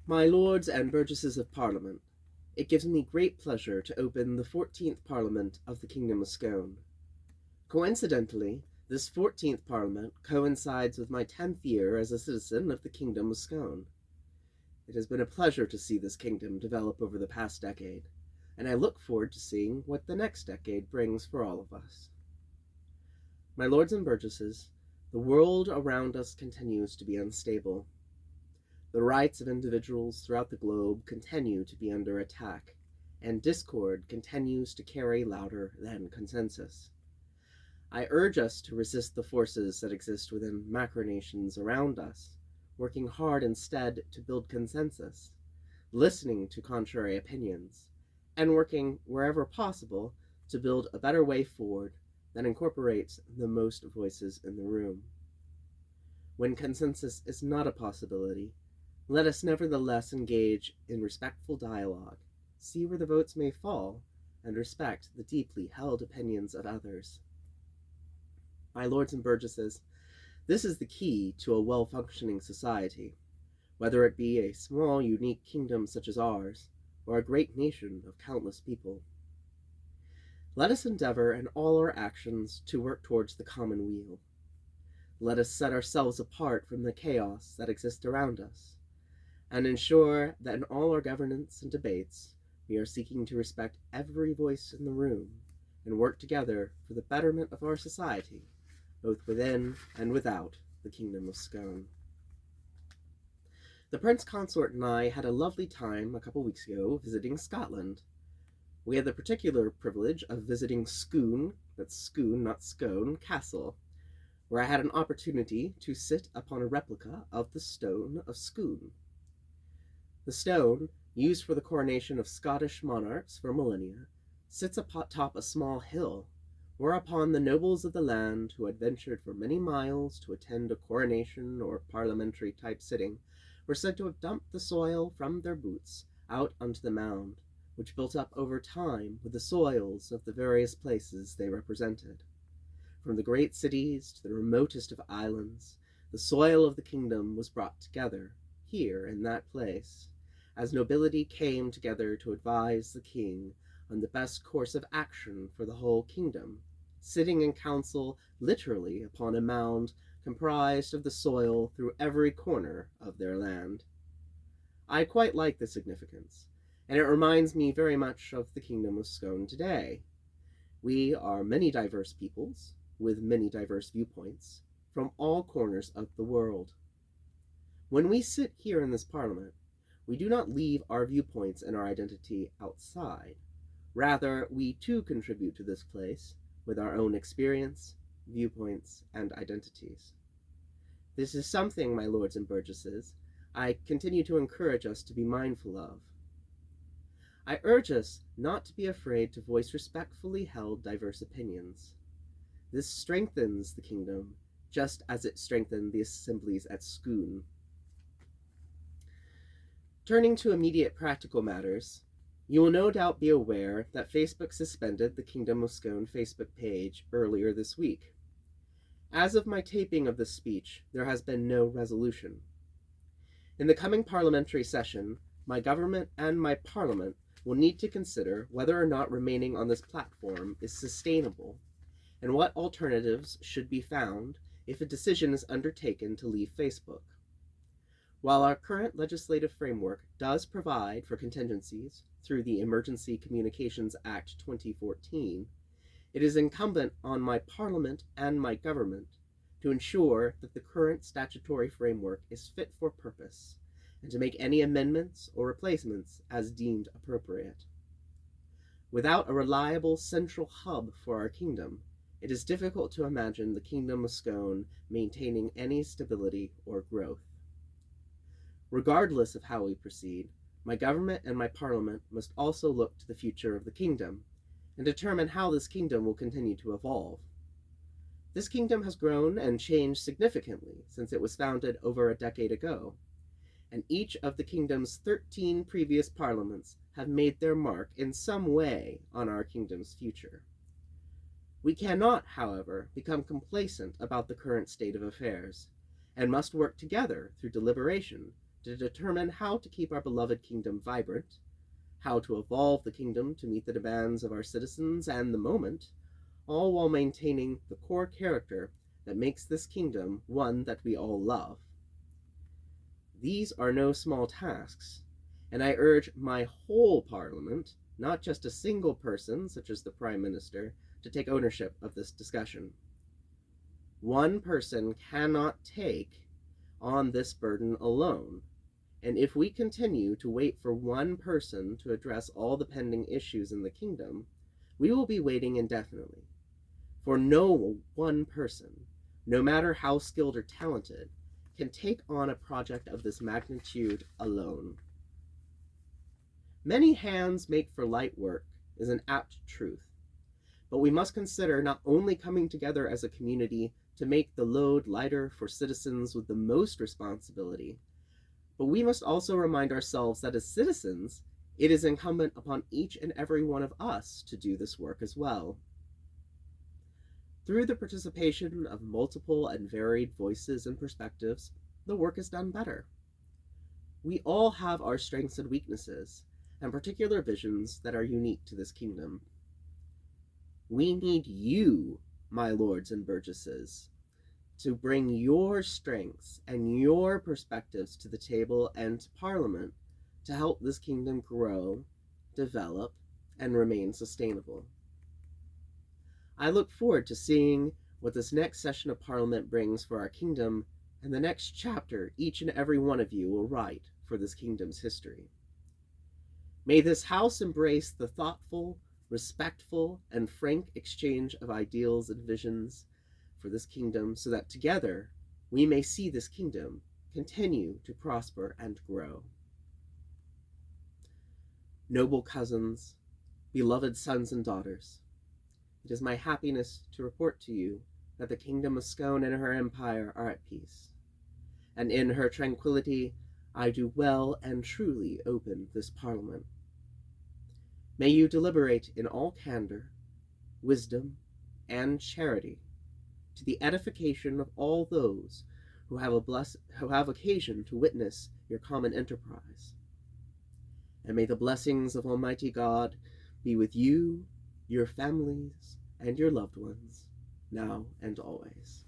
My lords and burgesses of Parliament, it gives me great pleasure to open the 14th Parliament of the Kingdom of Scone. Coincidentally, this 14th Parliament coincides with my 10th year as a citizen of the Kingdom of Scone. It has been a pleasure to see this kingdom develop over the past decade, and I look forward to seeing what the next decade brings for all of us. My lords and burgesses, the world around us continues to be unstable. The rights of individuals throughout the globe continue to be under attack, and discord continues to carry louder than consensus. I urge us to resist the forces that exist within macronations around us, working hard instead to build consensus, listening to contrary opinions, and working wherever possible to build a better way forward that incorporates the most voices in the room. When consensus is not a possibility, let us nevertheless engage in respectful dialogue, see where the votes may fall, and respect the deeply held opinions of others. My lords and burgesses, this is the key to a well-functioning society, whether it be a small, unique kingdom such as ours, or a great nation of countless people. Let us endeavor in all our actions to work towards the common weal. Let us set ourselves apart from the chaos that exists around us, and ensure that in all our governance and debates, we are seeking to respect every voice in the room and work together for the betterment of our society, both within and without the Kingdom of Scone. The Prince Consort and I had a lovely time a couple weeks ago visiting Scotland. We had the particular privilege of visiting Scone, that's Scone, not Scone, Castle, where I had an opportunity to sit upon a replica of the Stone of Scone. The stone, used for the coronation of Scottish monarchs for millennia, sits atop a small hill, whereupon the nobles of the land who had ventured for many miles to attend a coronation or parliamentary-type sitting were said to have dumped the soil from their boots out onto the mound, which built up over time with the soils of the various places they represented. From the great cities to the remotest of islands, the soil of the kingdom was brought together, here in that place, as nobility came together to advise the king on the best course of action for the whole kingdom, sitting in council literally upon a mound comprised of the soil through every corner of their land. I quite like the significance, and it reminds me very much of the Kingdom of Scone today. We are many diverse peoples, with many diverse viewpoints, from all corners of the world. When we sit here in this parliament, we do not leave our viewpoints and our identity outside. Rather, we too contribute to this place with our own experience, viewpoints, and identities. This is something, my lords and burgesses, I continue to encourage us to be mindful of. I urge us not to be afraid to voice respectfully held diverse opinions. This strengthens the kingdom, just as it strengthened the assemblies at Scone. Turning to immediate practical matters, you will no doubt be aware that Facebook suspended the Kingdom of Scone Facebook page earlier this week. As of my taping of this speech, there has been no resolution. In the coming parliamentary session, my government and my parliament will need to consider whether or not remaining on this platform is sustainable, and what alternatives should be found if a decision is undertaken to leave Facebook. While our current legislative framework does provide for contingencies through the Emergency Communications Act 2014, it is incumbent on my Parliament and my government to ensure that the current statutory framework is fit for purpose, and to make any amendments or replacements as deemed appropriate. Without a reliable central hub for our kingdom, it is difficult to imagine the Kingdom of Scone maintaining any stability or growth. Regardless of how we proceed, my government and my parliament must also look to the future of the kingdom and determine how this kingdom will continue to evolve. This kingdom has grown and changed significantly since it was founded over a decade ago, and each of the kingdom's 13 previous parliaments have made their mark in some way on our kingdom's future. We cannot, however, become complacent about the current state of affairs, and must work together through deliberation to determine how to keep our beloved kingdom vibrant, how to evolve the kingdom to meet the demands of our citizens and the moment, all while maintaining the core character that makes this kingdom one that we all love. These are no small tasks, and I urge my whole Parliament, not just a single person such as the Prime Minister, to take ownership of this discussion. One person cannot take on this burden alone, and if we continue to wait for one person to address all the pending issues in the kingdom, we will be waiting indefinitely. For no one person, no matter how skilled or talented, can take on a project of this magnitude alone. Many hands make for light work is an apt truth, but we must consider not only coming together as a community to make the load lighter for citizens with the most responsibility, but we must also remind ourselves that as citizens, it is incumbent upon each and every one of us to do this work as well. Through the participation of multiple and varied voices and perspectives, the work is done better. We all have our strengths and weaknesses, and particular visions that are unique to this kingdom. We need you, my lords and burgesses, to bring your strengths and your perspectives to the table and to Parliament to help this kingdom grow, develop, and remain sustainable. I look forward to seeing what this next session of Parliament brings for our kingdom and the next chapter each and every one of you will write for this kingdom's history. May this House embrace the thoughtful, respectful, and frank exchange of ideals and visions for this kingdom so that together we may see this kingdom continue to prosper and grow. Noble cousins, beloved sons and daughters, it is my happiness to report to you that the kingdom of Scone and her empire are at peace, and in her tranquility I do well and truly open this Parliament. May you deliberate in all candor, wisdom, and charity, to the edification of all those who have occasion to witness your common enterprise. And may the blessings of Almighty God be with you, your families, and your loved ones, now and always.